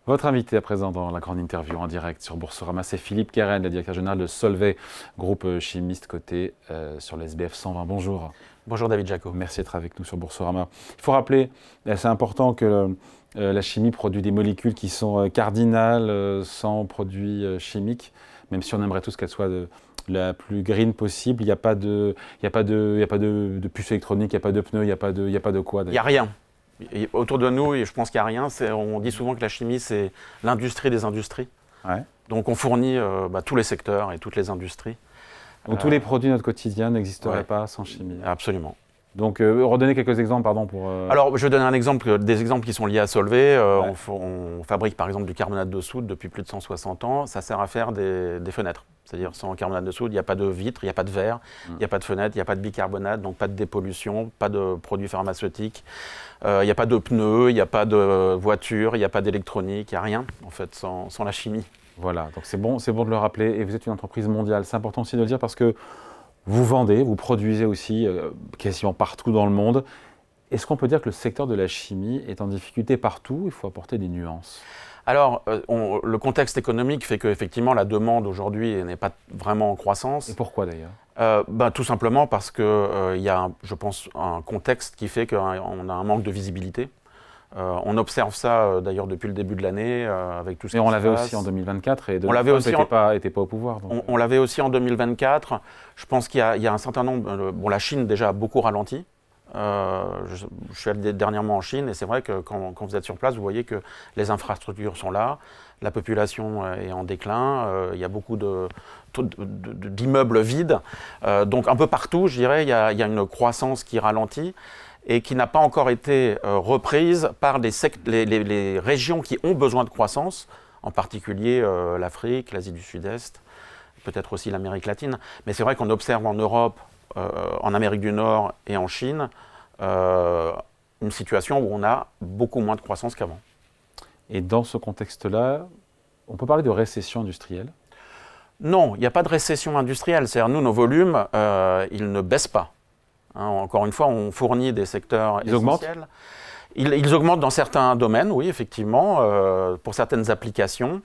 Votre invité à présent dans la grande interview en direct sur Boursorama, c'est Philippe Keren, le directeur général de Solvay, groupe chimiste coté sur l'SBF 120. Bonjour. Bonjour David Jaco. Merci d'être avec nous sur Boursorama. Il faut rappeler, c'est important que la chimie produit des molécules qui sont cardinales, sans produits chimiques, même si on aimerait tous qu'elles soient la plus green possible. Il n'y a pas de puce électronique, il n'y a pas de pneus, il n'y a pas de quoi. Il n'y a rien. Et autour de nous, et je pense qu'il n'y a rien. On dit souvent que la chimie, c'est l'industrie des industries. Ouais. Donc on fournit tous les secteurs et toutes les industries. Donc tous les produits de notre quotidien n'existeraient pas sans chimie. Absolument. Donc redonnez quelques exemples, pardon, pour... Alors je vais donner des exemples qui sont liés à Solvay. On fabrique par exemple du carbonate de soude depuis plus de 160 ans. Ça sert à faire des fenêtres. C'est-à-dire sans carbonate de soude, il n'y a pas de vitre, il n'y a pas de verre, il n'y a pas de fenêtre, il n'y a pas de bicarbonate, donc pas de dépollution, pas de produits pharmaceutiques, il n'y a pas de pneus, il n'y a pas de voiture, il n'y a pas d'électronique, il n'y a rien en fait sans la chimie. Voilà, donc c'est bon de le rappeler. Et vous êtes une entreprise mondiale. C'est important aussi de le dire parce que vous vendez, vous produisez aussi quasiment partout dans le monde. Est-ce qu'on peut dire que le secteur de la chimie est en difficulté partout? Il faut apporter des nuances. Alors, le contexte économique fait qu'effectivement la demande aujourd'hui n'est pas vraiment en croissance. Et pourquoi d'ailleurs? Tout simplement parce qu'il y a, je pense, un contexte qui fait qu'on a un manque de visibilité. On observe ça d'ailleurs depuis le début de l'année avec tout ce qui se passe. Et on l'avait aussi en 2024 et Donald Trump n'était pas au pouvoir. Donc. On l'avait aussi en 2024. Je pense qu'il y a un certain nombre... la Chine déjà a beaucoup ralenti. Je suis allé dernièrement en Chine et c'est vrai que quand vous êtes sur place, vous voyez que les infrastructures sont là, la population est en déclin, il y a beaucoup d'immeubles vides. Donc un peu partout, je dirais, il y a une croissance qui ralentit et qui n'a pas encore été reprise par les régions qui ont besoin de croissance, en particulier l'Afrique, l'Asie du Sud-Est, peut-être aussi l'Amérique latine. Mais c'est vrai qu'on observe en Europe, en Amérique du Nord et en Chine, une situation où on a beaucoup moins de croissance qu'avant. Et dans ce contexte-là, on peut parler de récession industrielle? Non, il n'y a pas de récession industrielle. C'est-à-dire, nous, nos volumes, ils ne baissent pas. Encore une fois, on fournit des secteurs essentiels. Ils augmentent dans certains domaines, oui, effectivement, pour certaines applications.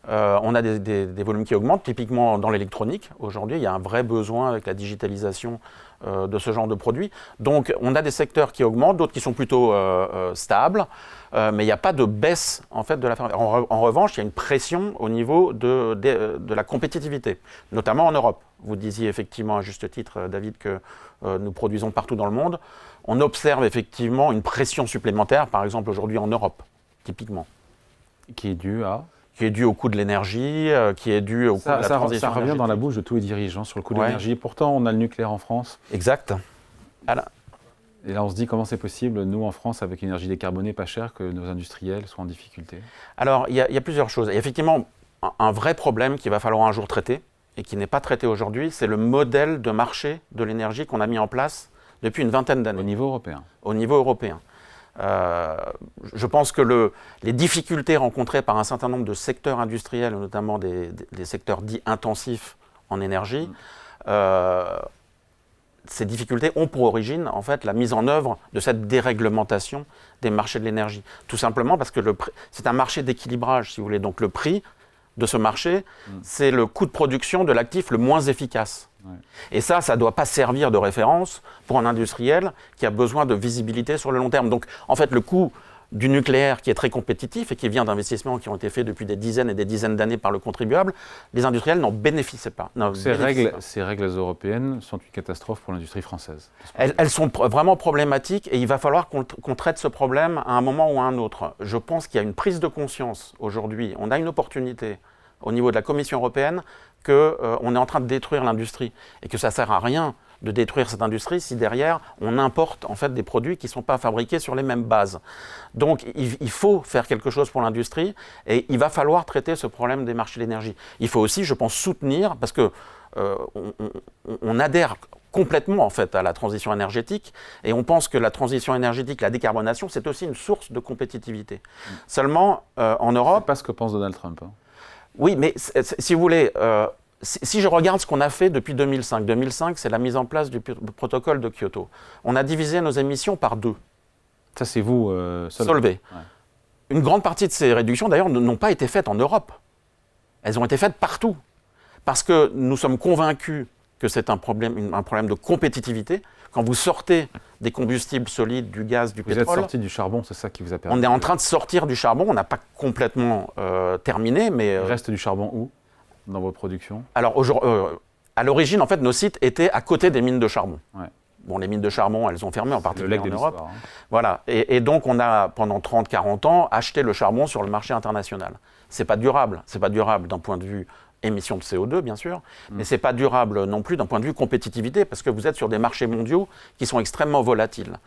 On a des volumes qui augmentent, typiquement dans l'électronique. Aujourd'hui, il y a un vrai besoin avec la digitalisation de ce genre de produits. Donc, on a des secteurs qui augmentent, d'autres qui sont plutôt stables, mais il n'y a pas de baisse en fait de la fabrication. En revanche, il y a une pression au niveau de la compétitivité, notamment en Europe. Vous disiez effectivement à juste titre, David, que nous produisons partout dans le monde. On observe effectivement une pression supplémentaire, par exemple aujourd'hui en Europe, typiquement. Qui est due à? Qui est dû au coût de l'énergie, qui est dû au coût de la transition Ça revient dans la bouche de tous les dirigeants sur le coût de l'énergie. Pourtant, on a le nucléaire en France. Exact. Et là, on se dit comment c'est possible, nous en France, avec une énergie décarbonée pas chère, que nos industriels soient en difficulté? Alors, il y a plusieurs choses. Il y a effectivement un vrai problème qu'il va falloir un jour traiter, et qui n'est pas traité aujourd'hui, c'est le modèle de marché de l'énergie qu'on a mis en place depuis une vingtaine d'années. Au niveau européen? Au niveau européen. Je pense que les difficultés rencontrées par un certain nombre de secteurs industriels, notamment des secteurs dits intensifs en énergie, ces difficultés ont pour origine en fait la mise en œuvre de cette déréglementation des marchés de l'énergie. Tout simplement parce que c'est un marché d'équilibrage, si vous voulez. Donc le prix de ce marché, c'est le coût de production de l'actif le moins efficace. Ouais. Et ça ne doit pas servir de référence pour un industriel qui a besoin de visibilité sur le long terme. Donc, en fait, le coût du nucléaire qui est très compétitif et qui vient d'investissements qui ont été faits depuis des dizaines et des dizaines d'années par le contribuable, les industriels n'en bénéficient pas. Ces règles européennes sont une catastrophe pour l'industrie française. Elles sont vraiment problématiques et il va falloir qu'on traite ce problème à un moment ou à un autre. Je pense qu'il y a une prise de conscience aujourd'hui. On a une opportunité au niveau de la Commission européenne qu'on est en train de détruire l'industrie et que ça ne sert à rien de détruire cette industrie si derrière on importe en fait des produits qui ne sont pas fabriqués sur les mêmes bases. Donc il faut faire quelque chose pour l'industrie et il va falloir traiter ce problème des marchés de l'énergie. Il faut aussi, je pense, soutenir, parce que on adhère complètement en fait à la transition énergétique et on pense que la transition énergétique, la décarbonation, c'est aussi une source de compétitivité. Seulement en Europe... C'est pas ce que pense Donald Trump. Oui, mais si vous voulez... Si je regarde ce qu'on a fait depuis 2005, 2005, c'est la mise en place du protocole de Kyoto. On a divisé nos émissions par 2. Ça, c'est vous, Solvay. Ouais. une grande partie de ces réductions, d'ailleurs, n'ont pas été faites en Europe. Elles ont été faites partout. Parce que nous sommes convaincus que c'est un problème de compétitivité. Quand vous sortez des combustibles solides, du gaz, du pétrole... Vous êtes sorti du charbon, c'est ça qui vous a permis... On est en train de sortir du charbon, on n'a pas complètement terminé, mais... Il reste du charbon où, dans vos productions? Alors, à l'origine, en fait, nos sites étaient à côté des mines de charbon. Ouais. Bon, les mines de charbon, elles ont fermé, en particulier en Europe. Hein. Voilà. Et donc, on a, pendant 30-40 ans, acheté le charbon sur le marché international. C'est pas durable. C'est pas durable d'un point de vue émissions de CO2, bien sûr, mais c'est pas durable non plus d'un point de vue compétitivité, parce que vous êtes sur des marchés mondiaux qui sont extrêmement volatiles.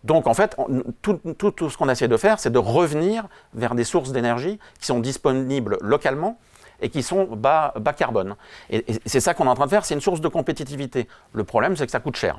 Donc, en fait, tout ce qu'on essaie de faire, c'est de revenir vers des sources d'énergie qui sont disponibles localement et qui sont bas carbone. Et c'est ça qu'on est en train de faire, c'est une source de compétitivité. Le problème, c'est que ça coûte cher.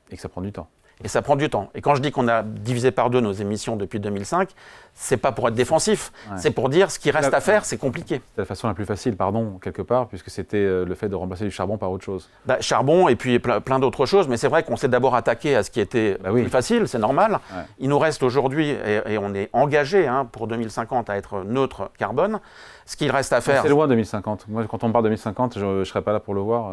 Et que ça prend du temps. Et ça prend du temps. Et quand je dis qu'on a divisé par 2 nos émissions depuis 2005, c'est pas pour être défensif, c'est pour dire ce qui reste à faire, c'est compliqué. C'est la façon la plus facile, pardon, quelque part, puisque c'était le fait de remplacer du charbon par autre chose. Charbon et puis plein d'autres choses, mais c'est vrai qu'on s'est d'abord attaqué à ce qui était plus facile, c'est normal. Ouais. Il nous reste aujourd'hui, et on est engagé pour 2050 à être neutre carbone. Ce qu'il reste à faire... C'est loin 2050. Moi, quand on parle 2050, je ne serai pas là pour le voir.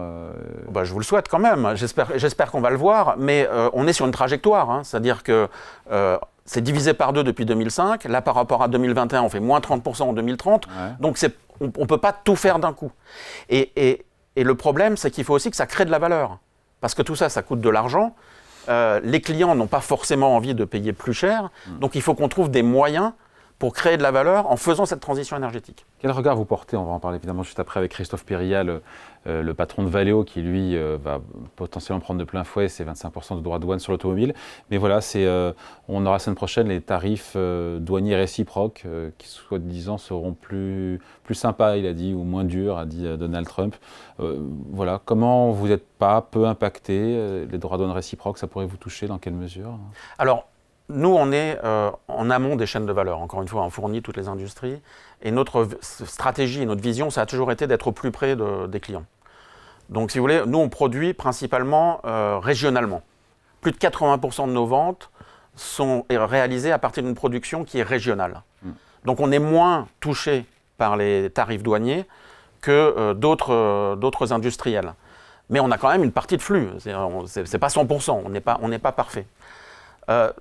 Je vous le souhaite quand même. J'espère qu'on va le voir, mais on est sur une trajectoire. C'est-à-dire que c'est divisé par 2 depuis 2005. Là, par rapport à 2021, on fait moins 30% en 2030. Ouais. Donc, on ne peut pas tout faire d'un coup. Et le problème, c'est qu'il faut aussi que ça crée de la valeur. Parce que tout ça, ça coûte de l'argent. Les clients n'ont pas forcément envie de payer plus cher. Donc, il faut qu'on trouve des moyens pour créer de la valeur en faisant cette transition énergétique. Quel regard vous portez, on va en parler évidemment juste après avec Christophe Périllat, le patron de Valeo, qui lui va potentiellement prendre de plein fouet ses 25% de droits de douane sur l'automobile. Mais voilà, on aura la semaine prochaine les tarifs douaniers réciproques qui, soi-disant, seront plus sympas, il a dit, ou moins durs, a dit Donald Trump. Voilà, comment vous n'êtes pas peu impacté? Les droits de douane réciproques, ça pourrait vous toucher, dans quelle mesure? Alors, nous, on est en amont des chaînes de valeur. Encore une fois, on fournit toutes les industries. Et notre stratégie et notre vision, ça a toujours été d'être au plus près des clients. Donc, si vous voulez, nous, on produit principalement régionalement. Plus de 80% de nos ventes sont réalisées à partir d'une production qui est régionale. Donc, on est moins touché par les tarifs douaniers que d'autres industriels. Mais on a quand même une partie de flux. C'est pas 100%, on n'est pas parfait.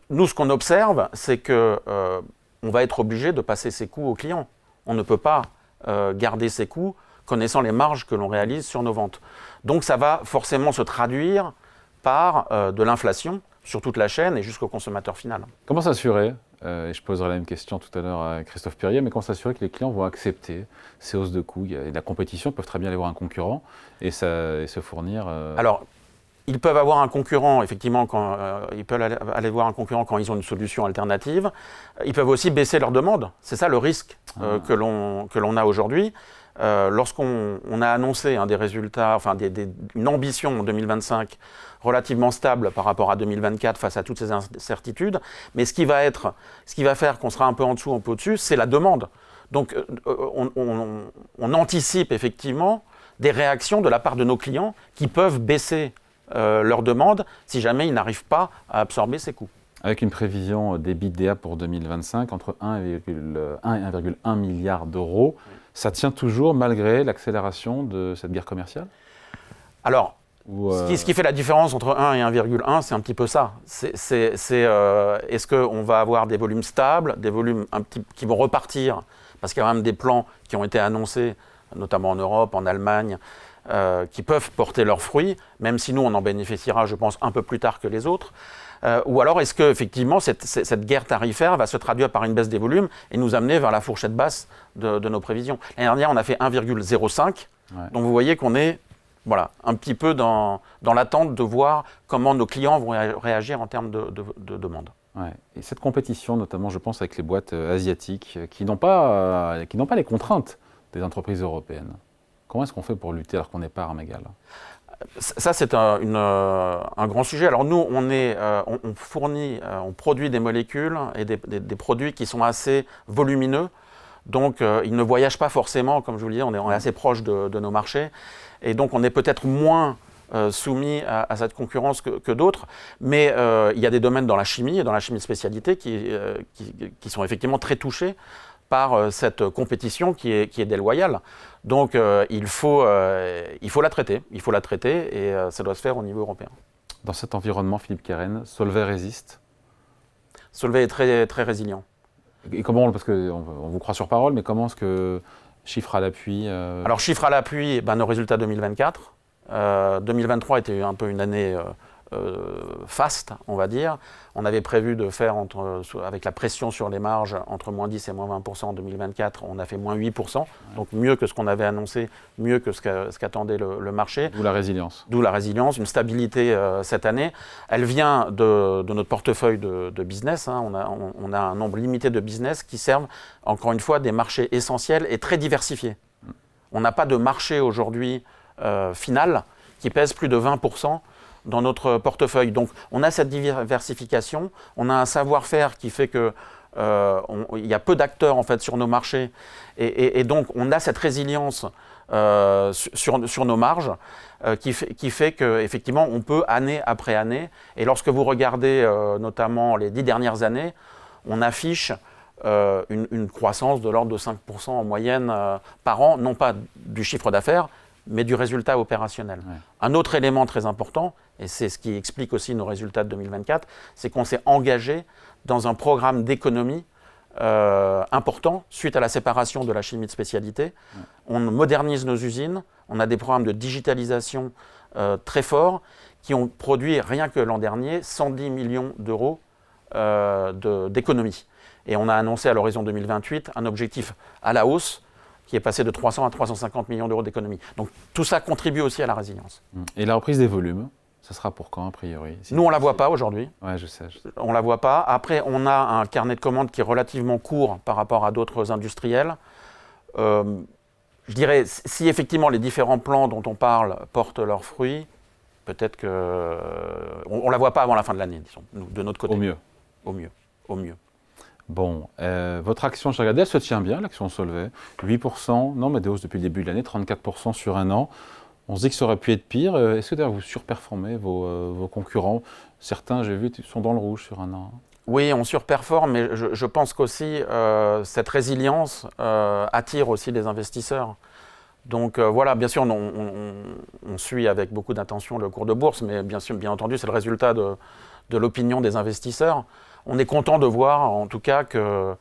Nous, ce qu'on observe, c'est qu'on va être obligé de passer ses coûts aux clients. On ne peut pas garder ses coûts connaissant les marges que l'on réalise sur nos ventes. Donc ça va forcément se traduire par de l'inflation sur toute la chaîne et jusqu'au consommateur final. Comment s'assurer, et je poserai la même question tout à l'heure à Christophe Périllat, mais comment s'assurer que les clients vont accepter ces hausses de coûts? Il y a de la compétition, ils peuvent très bien aller voir un concurrent et se fournir... Alors, ils peuvent avoir un concurrent, effectivement, ils peuvent aller voir un concurrent quand ils ont une solution alternative. Ils peuvent aussi baisser leurs demandes. C'est ça le risque que l'on a aujourd'hui. Lorsqu'on a annoncé des résultats, enfin une ambition en 2025 relativement stable par rapport à 2024 face à toutes ces incertitudes, mais ce qui va faire qu'on sera un peu en dessous, un peu au-dessus, c'est la demande. Donc on anticipe effectivement des réactions de la part de nos clients qui peuvent baisser leurs demandes si jamais ils n'arrivent pas à absorber ces coûts. Avec une prévision d'EBITDA pour 2025 entre 1 et 1,1 milliard d'euros, ça tient toujours malgré l'accélération de cette guerre commerciale? Alors, ce qui fait la différence entre 1 et 1,1, c'est un petit peu ça. Est-ce qu'on va avoir des volumes stables, des volumes qui vont repartir, parce qu'il y a quand même des plans qui ont été annoncés, notamment en Europe, en Allemagne, qui peuvent porter leurs fruits, même si nous, on en bénéficiera, je pense, un peu plus tard que les autres. Ou alors, est-ce qu'effectivement, cette guerre tarifaire va se traduire par une baisse des volumes et nous amener vers la fourchette basse de nos prévisions? L'année dernière, on a fait 1,05. Ouais. Donc, vous voyez qu'on est un petit peu dans l'attente de voir comment nos clients vont réagir en termes de demande. Ouais. Et cette compétition, notamment, je pense, avec les boîtes asiatiques qui n'ont pas les contraintes des entreprises européennes. Comment est-ce qu'on fait pour lutter alors qu'on n'est pas à armes égales? Ça, c'est un grand sujet. Alors nous, on produit des molécules et des produits qui sont assez volumineux. Donc, ils ne voyagent pas forcément, comme je vous le disais, on est assez proche de nos marchés. Et donc, on est peut-être moins soumis à cette concurrence que d'autres, mais il y a des domaines dans la chimie et dans la chimie de spécialité qui sont effectivement très touchés par cette compétition qui est déloyale. Donc il faut la traiter. Il faut la traiter et ça doit se faire au niveau européen. Dans cet environnement, Philippe Keren, Solvay résiste? Solvay est très, très résilient. Et comment, parce qu'on vous croit sur parole, mais comment est-ce que, chiffres à l'appui Alors, chiffres à l'appui, nos résultats 2024. 2023 était un peu une année faste, on va dire. On avait prévu de faire, avec la pression sur les marges, entre moins 10 et moins 20% en 2024. On a fait moins 8%, donc mieux que ce qu'on avait annoncé, mieux que ce qu'attendait le marché. D'où la résilience. D'où la résilience, une stabilité cette année. Elle vient de notre portefeuille de business. Hein. On a un nombre limité de business qui servent, encore une fois, des marchés essentiels et très diversifiés. On n'a pas de marché aujourd'hui final qui pèse plus de 20% dans notre portefeuille. Donc, on a cette diversification, on a un savoir-faire qui fait que il y a peu d'acteurs en fait sur nos marchés et donc on a cette résilience sur nos marges qui fait qu'effectivement on peut année après année, et lorsque vous regardez notamment les 10 dernières années, on affiche une croissance de l'ordre de 5% en moyenne par an, non pas du chiffre d'affaires, mais du résultat opérationnel. Ouais. Un autre élément très important, et c'est ce qui explique aussi nos résultats de 2024, c'est qu'on s'est engagé dans un programme d'économie important suite à la séparation de la chimie de spécialité. Ouais. On modernise nos usines, on a des programmes de digitalisation très forts qui ont produit, rien que l'an dernier, 110 millions d'euros d'économie. Et on a annoncé à l'horizon 2028 un objectif à la hausse qui est passé de 300 à 350 millions d'euros d'économie. Donc tout ça contribue aussi à la résilience. Et la reprise des volumes, ça sera pour quand a priori? Nous, on ne la voit pas aujourd'hui. Ouais, je sais. On ne la voit pas. Après, on a un carnet de commandes qui est relativement court par rapport à d'autres industriels. Je dirais, si effectivement les différents plans dont on parle portent leurs fruits, peut-être qu'on ne la voit pas avant la fin de l'année, disons, de notre côté. Au mieux. Au mieux. Au mieux. Bon, votre action, j'ai regardé, elle se tient bien, l'action Solvay. 8%, non, mais des hausses depuis le début de l'année, 34% sur un an. On se dit que ça aurait pu être pire. Est-ce que d'ailleurs vous surperformez vos concurrents? Certains, j'ai vu, sont dans le rouge sur un an. Oui, on surperforme, mais je pense qu'aussi cette résilience attire aussi des investisseurs. Donc voilà, bien sûr, on suit avec beaucoup d'attention le cours de bourse, mais bien entendu, c'est le résultat de l'opinion des investisseurs. On est content de voir, en tout cas, que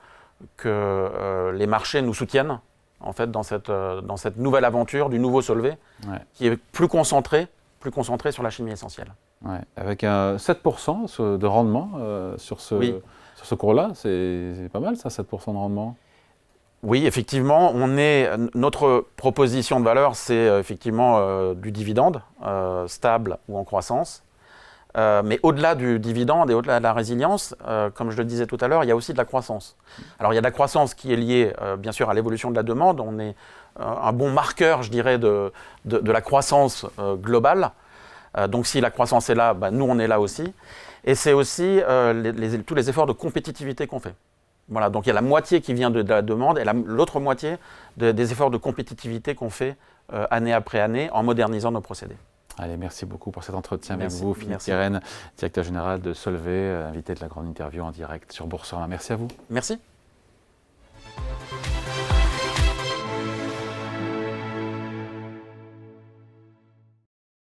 les marchés nous soutiennent en fait, dans cette nouvelle aventure du nouveau Solvay, ouais, qui est plus concentré sur la chimie essentielle. Ouais, avec un 7% de rendement sur ce cours-là, c'est pas mal ça, 7% de rendement. Oui, effectivement, notre proposition de valeur, c'est effectivement du dividende stable ou en croissance. Mais au-delà du dividende et au-delà de la résilience, comme je le disais tout à l'heure, il y a aussi de la croissance. Alors il y a de la croissance qui est liée bien sûr à l'évolution de la demande. On est un bon marqueur, je dirais, de la croissance globale. Donc si la croissance est là, nous on est là aussi. Et c'est aussi tous les efforts de compétitivité qu'on fait. Voilà, donc il y a la moitié qui vient de la demande et l'autre moitié des efforts de compétitivité qu'on fait année après année en modernisant nos procédés. Allez, merci beaucoup pour cet entretien avec vous, Philippe Keren, directeur général de Solvay, invité de la grande interview en direct sur Boursorama. Merci à vous. Merci.